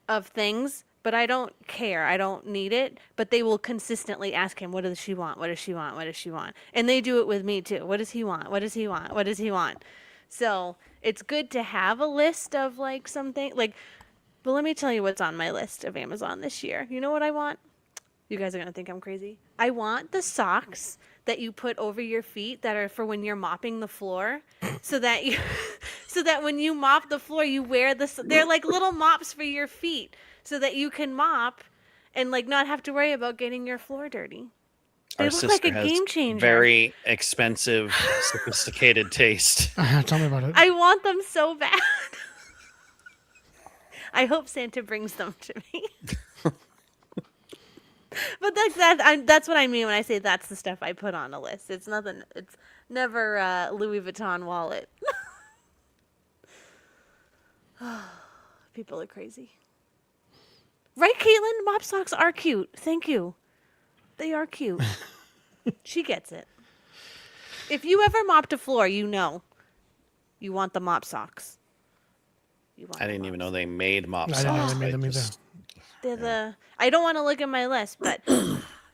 of things, but I don't care. I don't need it. But they will consistently ask him, what does she want? What does she want? What does she want? And they do it with me too. What does he want? What does he want? What does he want? So it's good to have a list of like something like, but let me tell you what's on my list of Amazon this year. You know what I want? You guys are going to think I'm crazy. I want the socks that you put over your feet that are for when you're mopping the floor so that you so that when you mop the floor you wear this they're like little mops for your feet so that you can mop and like not have to worry about getting your floor dirty. They Our look like sister a has game changer. very expensive, sophisticated taste. Tell me about it. I want them so bad. I hope Santa brings them to me. But that's what I mean when I say that's the stuff I put on a list. It's nothing. It's never Louis Vuitton wallet. People are crazy. Right, Caitlin? Mop socks are cute. Thank you. They are cute. She gets it. If you ever mopped a floor, you know. You want the mop socks. You want I the didn't mop even know they made mop I didn't know socks. they made them either. just- They're the. I don't want to look at my list, but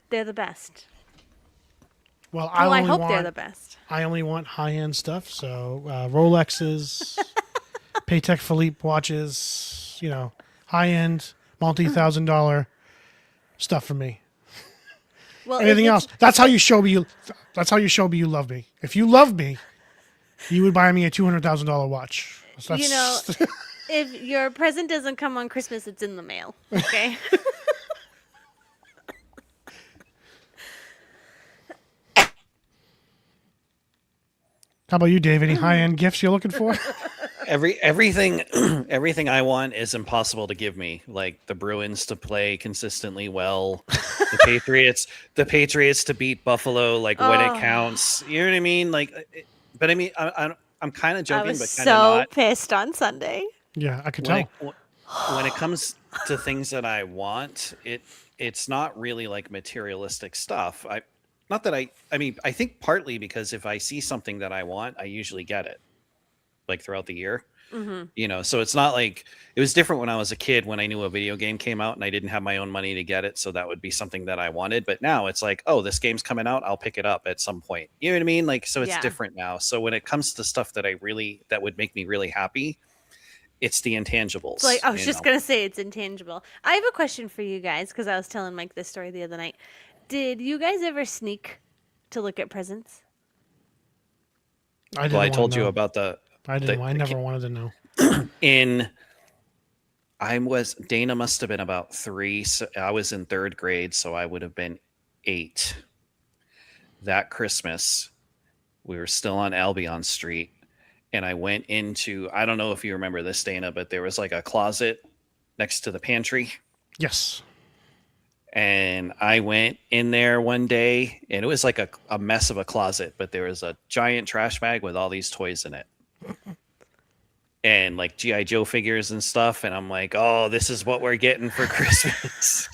they're the best. Well, I Well, I only hope want they're the best. I only want high end stuff. So Rolexes, Patek Philippe watches. High end, multi-$1,000 stuff for me. Well, if Anything it's- else? That's how you show me. That's how you show me you love me. If you love me, you would buy me a $200,000 watch. So You know, if your present doesn't come on Christmas, it's in the mail. Okay. How about you, Dave? Any high end gifts you're looking for? everything everything I want is impossible to give me. Like the Bruins to play consistently well, the Patriots to beat Buffalo like when it counts. You know what I mean? Like, but I mean, I'm kind of I joking, was but kind of so not. pissed on Sunday. Yeah, I could When tell. it, when it comes to things that I want, it's not really like materialistic stuff. Not that I mean, I think partly because if I see something that I want, I usually get it like throughout the year. So it's not like it was different when I was a kid when I knew a video game came out and I didn't have my own money to get it. So that would be something that I wanted. But now it's like, oh, this game's coming out. I'll pick it up at some point. You know what I mean? Like, so it's Yeah. different now. So when it comes to stuff that that would make me really happy, it's the intangibles. So, like, I was you just know? gonna say it's intangible. I have a question for you guys because I was telling Mike this story the other night. Did you guys ever sneak to look at presents? I didn't Well, I wanna told you know. about I didn't. the- I the never ki- wanted to know. Dana must have been about 3. So I was in 3rd grade, so I would have been 8. That Christmas, we were still on Albion Street, and I went into, I don't know if you remember this, Dana, but there was like a closet next to the pantry. Yes. And I went in there one day, and it was like a mess of a closet, but there was a giant trash bag with all these toys in it. And like G.I. Joe figures and stuff. And I'm like, oh, this is what we're getting for Christmas.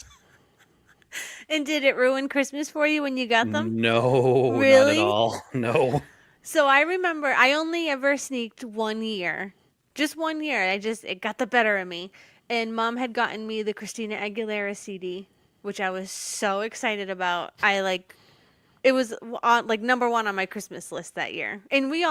And did it ruin Christmas for you when you got them? No, not Really? at all. No. So I remember I only ever sneaked 1 year. Just 1 year. It got the better of me. And Mom had gotten me the Christina Aguilera CD, which I was so excited about. It was on like number 1 on my Christmas list that year. And we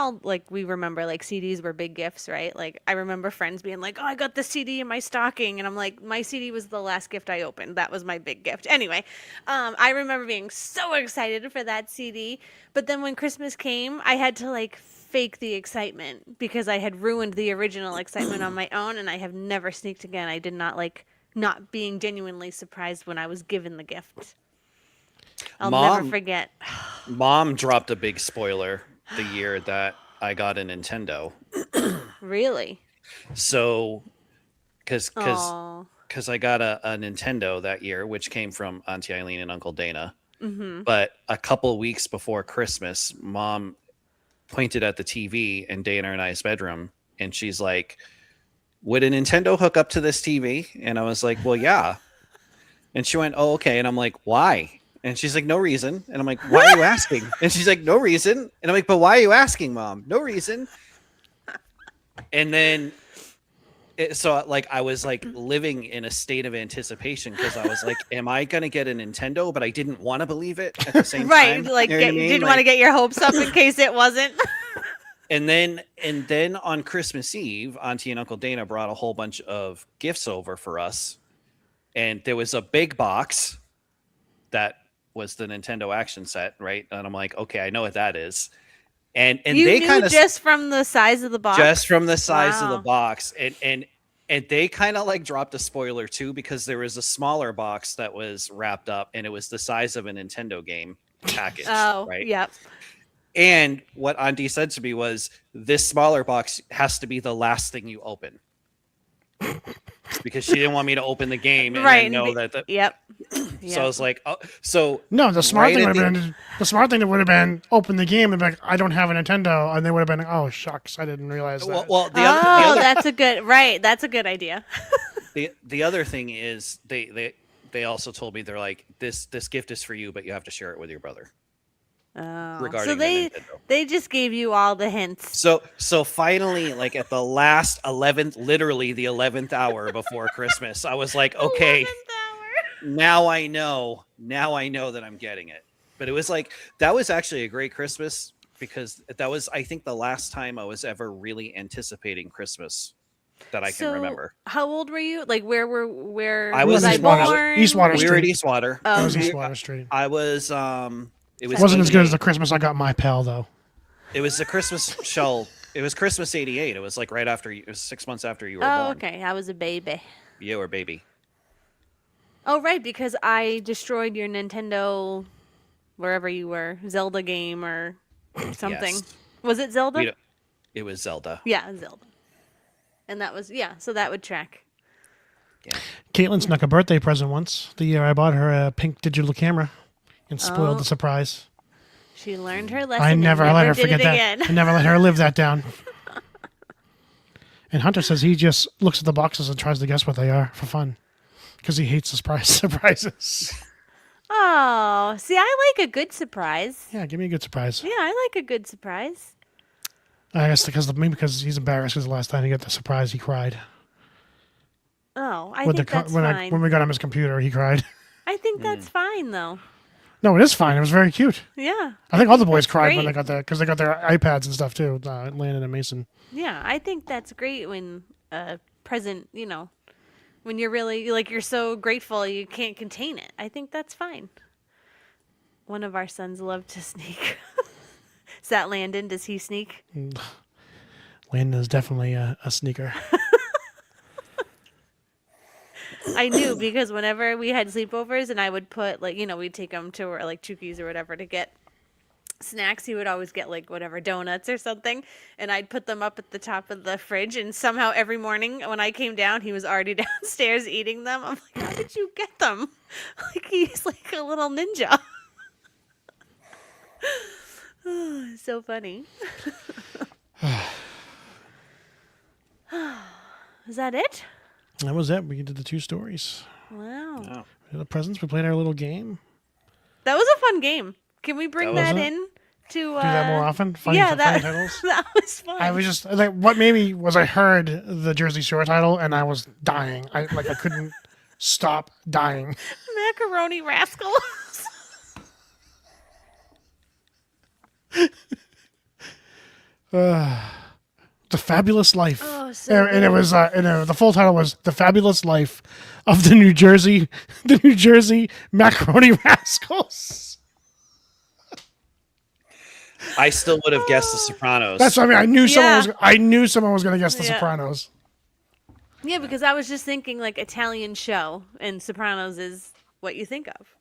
remember like CDs were big gifts, right? Like I remember friends being like, "Oh, I got the CD in my stocking." And I'm like, "My CD was the last gift I opened. That was my big gift." Anyway, I remember being so excited for that CD. But then when Christmas came, I had to like fake the excitement because I had ruined the original excitement on my own, and I have never sneaked again. I did not like not being genuinely surprised when I was given the gift. I'll never Mom- forget. Mom dropped a big spoiler the year that I got a Nintendo. Really? So, because Oh. I got a Nintendo that year, which came from Auntie Eileen and Uncle Dana. Mm-hmm. But a couple weeks before Christmas, Mom pointed at the TV in Dana and I's bedroom, and she's like, "Would a Nintendo hook up to this TV?" And I was like, "Well, yeah." And she went, "Oh, okay." And I'm like, "Why?" And she's like, "No reason." And I'm like, "Why are you asking?" And she's like, "No reason." And I'm like, "But why are you asking, Mom?" "No reason." And then so like I was like living in a state of anticipation because I was like, am I gonna get a Nintendo? But I didn't want to believe it at the same Right. time. Like, You know what I you mean? didn't want to Like, get your hopes up in case it wasn't. and then on Christmas Eve, Auntie and Uncle Dana brought a whole bunch of gifts over for us. And there was a big box that was the Nintendo action set, right? And I'm like, okay, I know what that is. And You they knew kind of just from the size of the box. just from the size of the Wow. box, and they kind of like dropped a spoiler too, because there was a smaller box that was wrapped up and it was the size of a Nintendo game package. Oh, right. yep. And what Auntie said to me was, this smaller box has to be the last thing you open, because she didn't want me to open the game and Right. then know that Yep. so I was like, oh, so No, the smart right thing at would have the- been the smart thing would have been open the game and be like, I don't have a Nintendo, and they would have been, oh shucks, I didn't realize that. well, Oh, that's a good right. That's a good idea. the other thing is they also told me, they're like, this gift is for you, but you have to share it with your brother. Oh. Regarding So the they Nintendo. just gave you all the hints. So finally, like at the last 11th, literally the 11th hour before Christmas, I was like, okay, 11th hour. now I know that I'm getting it. But it was like, that was actually a great Christmas, because that was, I think, the last time I was ever really anticipating Christmas that I can remember. How old were you? Like, where I was was I in born? Eastwater We were at Street. Eastwater. Oh, It was okay. Eastwater Street. I was it was It wasn't as good as 88. the Christmas I got my pal though. It was the Christmas shell. It was Christmas '88. It was like right after it was 6 months after you were Oh, born. okay. I was a baby. You were baby. Oh, right, because I destroyed your Nintendo, wherever you were, Zelda game or something. Yes. Was it Zelda? We don't- It was Zelda. Yeah, Zelda. And that was, yeah, so that would track. Yeah. Caitlin snuck a birthday present once, the year I bought her a pink digital camera, and spoiled Oh. the surprise. She learned her lesson. I and never let her did forget it that. again. I never let her live that down. And Hunter says he just looks at the boxes and tries to guess what they are for fun, because he hates surprises. Oh, see, I like a good surprise. Yeah, give me a good surprise. Yeah, I like a good surprise. I guess because he's embarrassed because the last time he got the surprise, he cried. Oh, I With think that's when fine. when we got him his computer, he cried. I think that's fine, though. No, it is fine. It was very cute. Yeah. I think all the boys cried when great. they got that, because they got their iPads and stuff too. Landon and Mason. Yeah, I think that's great when a present, when you're really, like, you're so grateful you can't contain it. I think that's fine. One of our sons loved to sneak. Is that Landon? Does he sneak? Landon is definitely a sneaker. I knew because whenever we had sleepovers and I would put, like, we'd take him to like Chukis or whatever to get snacks, he would always get like whatever donuts or something, and I'd put them up at the top of the fridge, and somehow every morning when I came down he was already downstairs eating them. I'm like, how did you get them? Like, he's like a little ninja. Oh, so funny. Is that it? That was it. We did the 2 stories. Wow. Oh. We did the presents. We played our little game. That was a fun game. Can we bring That that was it? in to Do that more often. Funny, yeah, funny that, titles. that was fun. I was just like, what made me was I heard the Jersey Shore title and I was dying. I couldn't stop dying. Macaroni rascals. The Fabulous Life. Oh, so and it was the full title was The Fabulous Life of the New Jersey Macaroni Rascals. I still would have guessed The Sopranos. That's what I mean. I knew Yeah. someone was going to guess The Yeah. Sopranos. Yeah, because I was just thinking like Italian show, and Sopranos is what you think of.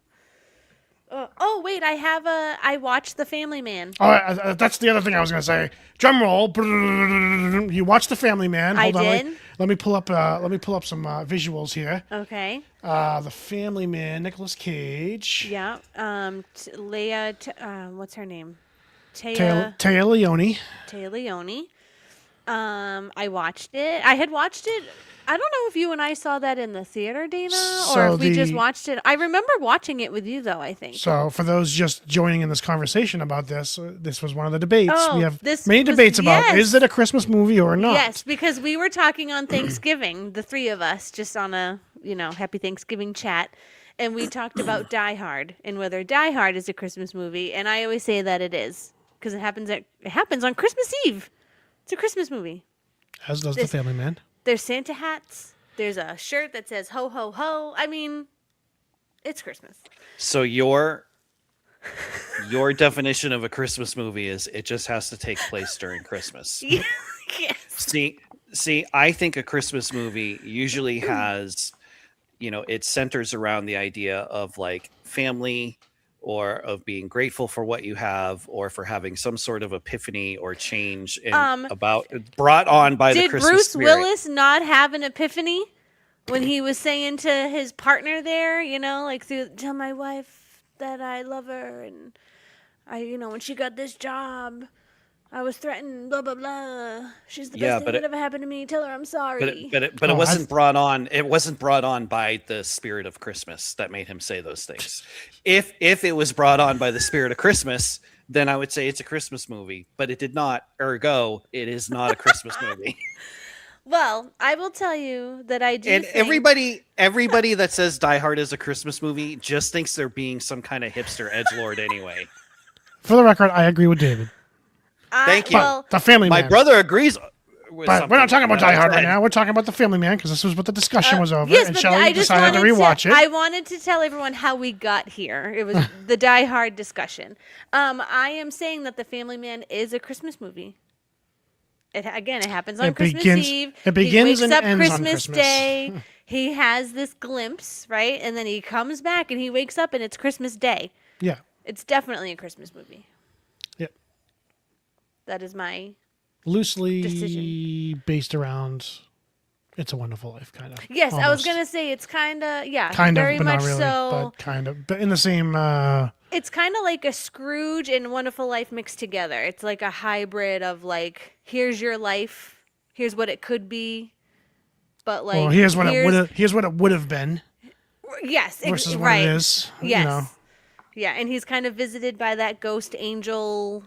Oh wait, I watched The Family Man. Oh, that's the other thing I was going to say. Drum roll. You watch The Family Man. I Hold on. did. Let me pull up some visuals here. Okay. The Family Man, Nicolas Cage. Yeah. Leah. What's her name? Taya Leone. Taya Leone. I watched it. I had watched it. I don't know if you and I saw that in the theater, Dana, or So if we just watched it. I remember watching it with you, though, I think. So for those just joining in this conversation about this, this was one of the debates. Oh, we have this many was- debates about yes. is it a Christmas movie or not? Yes, because we were talking on Thanksgiving, the three of us, just on a, Happy Thanksgiving chat. And we talked about Die Hard and whether Die Hard is a Christmas movie. And I always say that it is because it happens on Christmas Eve. It's a Christmas movie. As does The Family Man. There's Santa hats. There's a shirt that says ho, ho, ho. I mean, it's Christmas. So your definition of a Christmas movie is it just has to take place during Christmas. Yes. See, I think a Christmas movie usually has, it centers around the idea of like family or of being grateful for what you have or for having some sort of epiphany or change brought on by the Did Christmas Bruce spirit. Willis not have an epiphany when he was saying to his partner there, tell my wife that I love her and when she got this job, I was threatened, blah, blah, blah. She's the best thing that ever happened to me. Tell her I'm sorry. But it wasn't brought on. It wasn't brought on by the spirit of Christmas that made him say those things. If it was brought on by the spirit of Christmas, then I would say it's a Christmas movie. But it did not. Ergo, it is not a Christmas movie. Well, I will tell you that I do. And think... everybody that says Die Hard is a Christmas movie just thinks they're being some kind of hipster edgelord anyway. For the record, I agree with David. Thank you. Well, The Family Man. My brother agrees. But we're not talking about Die Hard right now. We're talking about The Family Man because this was what the discussion was over. yes, and but Shelley I just decided wanted to rewatch it. I wanted to tell everyone how we got here. It was the Die Hard discussion. I am saying that The Family Man is a Christmas movie. It happens on Christmas Eve. It begins he wakes and up ends on Christmas Christmas. Day. He has this glimpse, right? And then he comes back and he wakes up and it's Christmas Day. Yeah. It's definitely a Christmas movie. Yep. That is my Loosely decision. based around It's a Wonderful Life, kind of. Yes, I was almost. gonna say it's kind of Kind of, very but much not really. so. But kind of, but in the same. It's kind of like a Scrooge and Wonderful Life mixed together. It's like a hybrid of like, here's your life, here's what it could be, but like, Well, here's what it would have been Yes, versus what right. it is. Yes. You know. Yeah, and he's kind of visited by that ghost angel.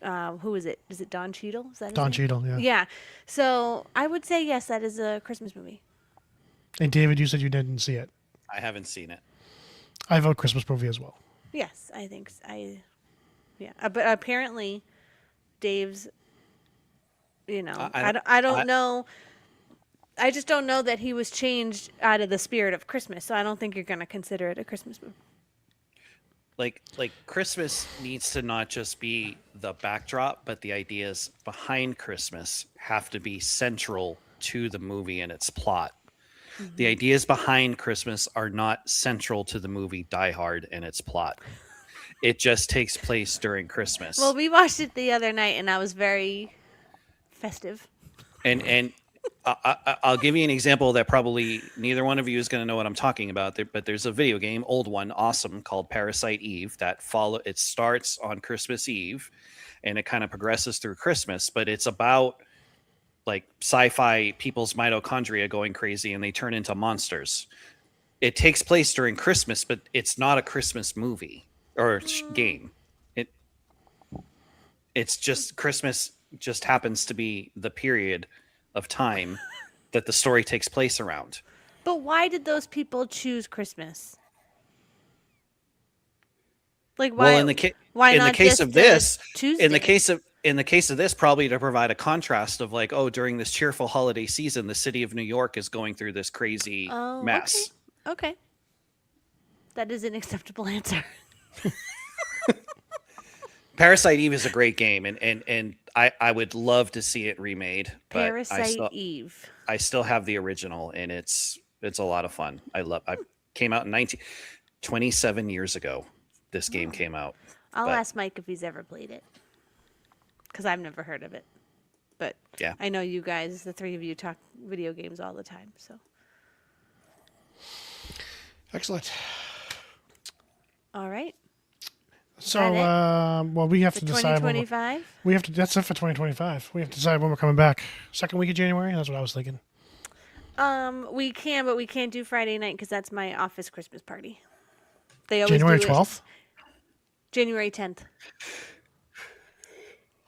Who is it? Is it Don Cheadle? Is that his Don name? Cheadle, yeah. Yeah. So I would say yes, that is a Christmas movie. And David, you said you didn't see it. I haven't seen it. I vote Christmas movie as well. Yes, I think yeah. But apparently, Dave's. I don't know. I just don't know that he was changed out of the spirit of Christmas, so I don't think you're going to consider it a Christmas movie. Like Christmas needs to not just be the backdrop, but the ideas behind Christmas have to be central to the movie and its plot. Mm-hmm. The ideas behind Christmas are not central to the movie Die Hard and its plot. It just takes place during Christmas. Well, we watched it the other night, and I was very festive. And I'll give you an example that probably neither one of you is going to know what I'm talking about. But there's a video game, old one, awesome, called Parasite Eve it starts on Christmas Eve, and it kind of progresses through Christmas. But it's about like sci-fi people's mitochondria going crazy, and they turn into monsters. It takes place during Christmas, but it's not a Christmas movie or game. It's just Christmas just happens to be the period of time that the story takes place around. But why did those people choose Christmas? Like why? Well, in the case of this, probably to provide a contrast of like, oh, during this cheerful holiday season, the city of New York is going through this crazy mess. Okay. That is an acceptable answer. Parasite Eve is a great game, and I would love to see it remade. But Parasite Eve. I still have the original, and it's a lot of fun. I came out in 27 years ago. this game came out. I'll But- ask Mike if he's ever played it, because I've never heard of it. But Yeah. I know you guys, the three of you, talk video games all the time. So Excellent. all right, So, that well, we have for to decide. 2025. We have to. That's it for 2025. We have to decide when we're coming back. Second week of January. That's what I was thinking. We can, but we can't do Friday night because that's my office Christmas party. They always January do it 12th. January 10th.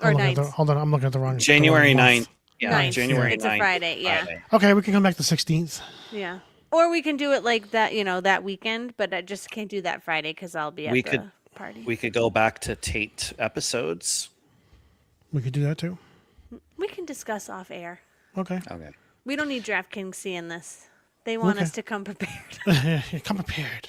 Or 9th. Hold on, I'm looking at the wrong. January the wrong month. 9th. Yeah, 9th. January It's 9th. a Friday, yeah. Friday. Okay, we can come back the 16th. Yeah. Or we can do it like that, that weekend, but I just can't do that Friday because I'll be at We the could- party. We could go back to Tate episodes. We could do that too. We can discuss off air. Okay. Okay. We don't need DraftKings seeing this. They want Okay. us to come prepared. Come prepared.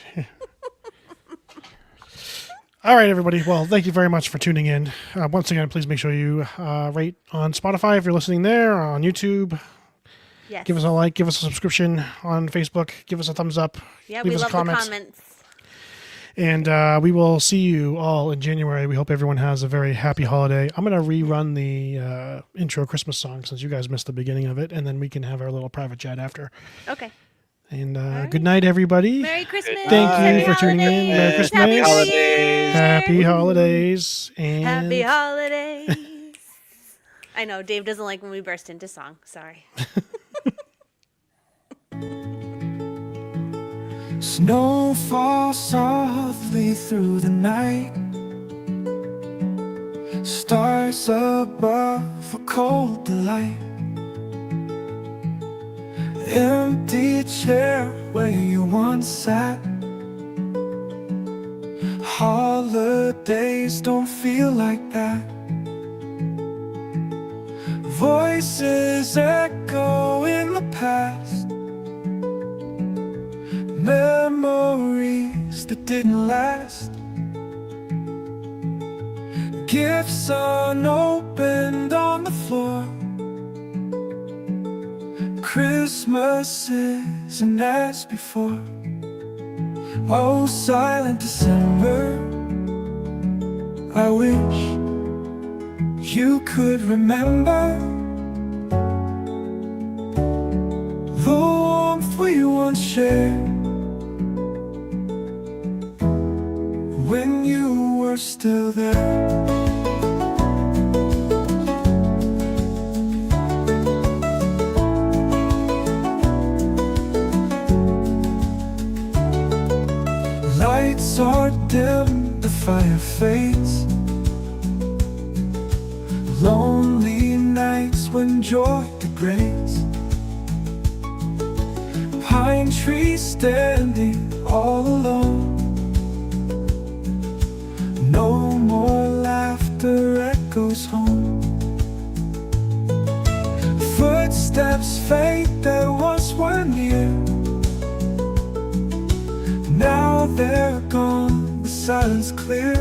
All right, everybody. Well, thank you very much for tuning in. Once again, please make sure you rate on Spotify if you're listening there, on YouTube. Yes. Give us a like, give us a subscription on Facebook, give us a thumbs up. Yeah, leave we us love comments. the comments. And we will see you all in January. We hope everyone has a very happy holiday. I'm going to rerun the intro Christmas song since you guys missed the beginning of it, and then we can have our little private chat after. Okay. And right. good night, everybody. Merry Christmas. Thank you Happy for tuning in. holidays. Merry Christmas. Happy New Holidays. Year. Happy holidays. And Happy holidays. I know Dave doesn't like when we burst into song. Sorry. Snow falls softly through the night. Stars above a cold delight. Empty chair where you once sat. Holidays don't feel like that. Voices echo in the past. Memories that didn't last. Gifts unopened on the floor. Christmas isn't as before. Oh, silent December, I wish you could remember the warmth we once shared when you were still there. Lights are dim, the fire fades. Lonely nights when joy degrades. Pine trees standing all alone. No more laughter echoes home. Footsteps fade that once were near. Now they're gone, the silence clear.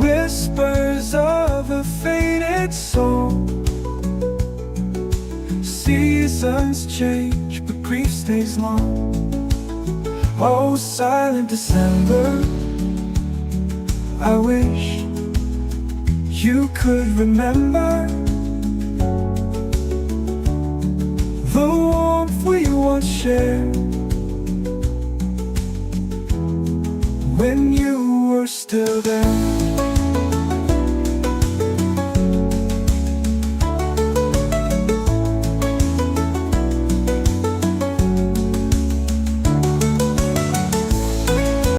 Whispers of a faded soul. Seasons change, but grief stays long. Oh, silent December, I wish you could remember the warmth we once shared when you were still there.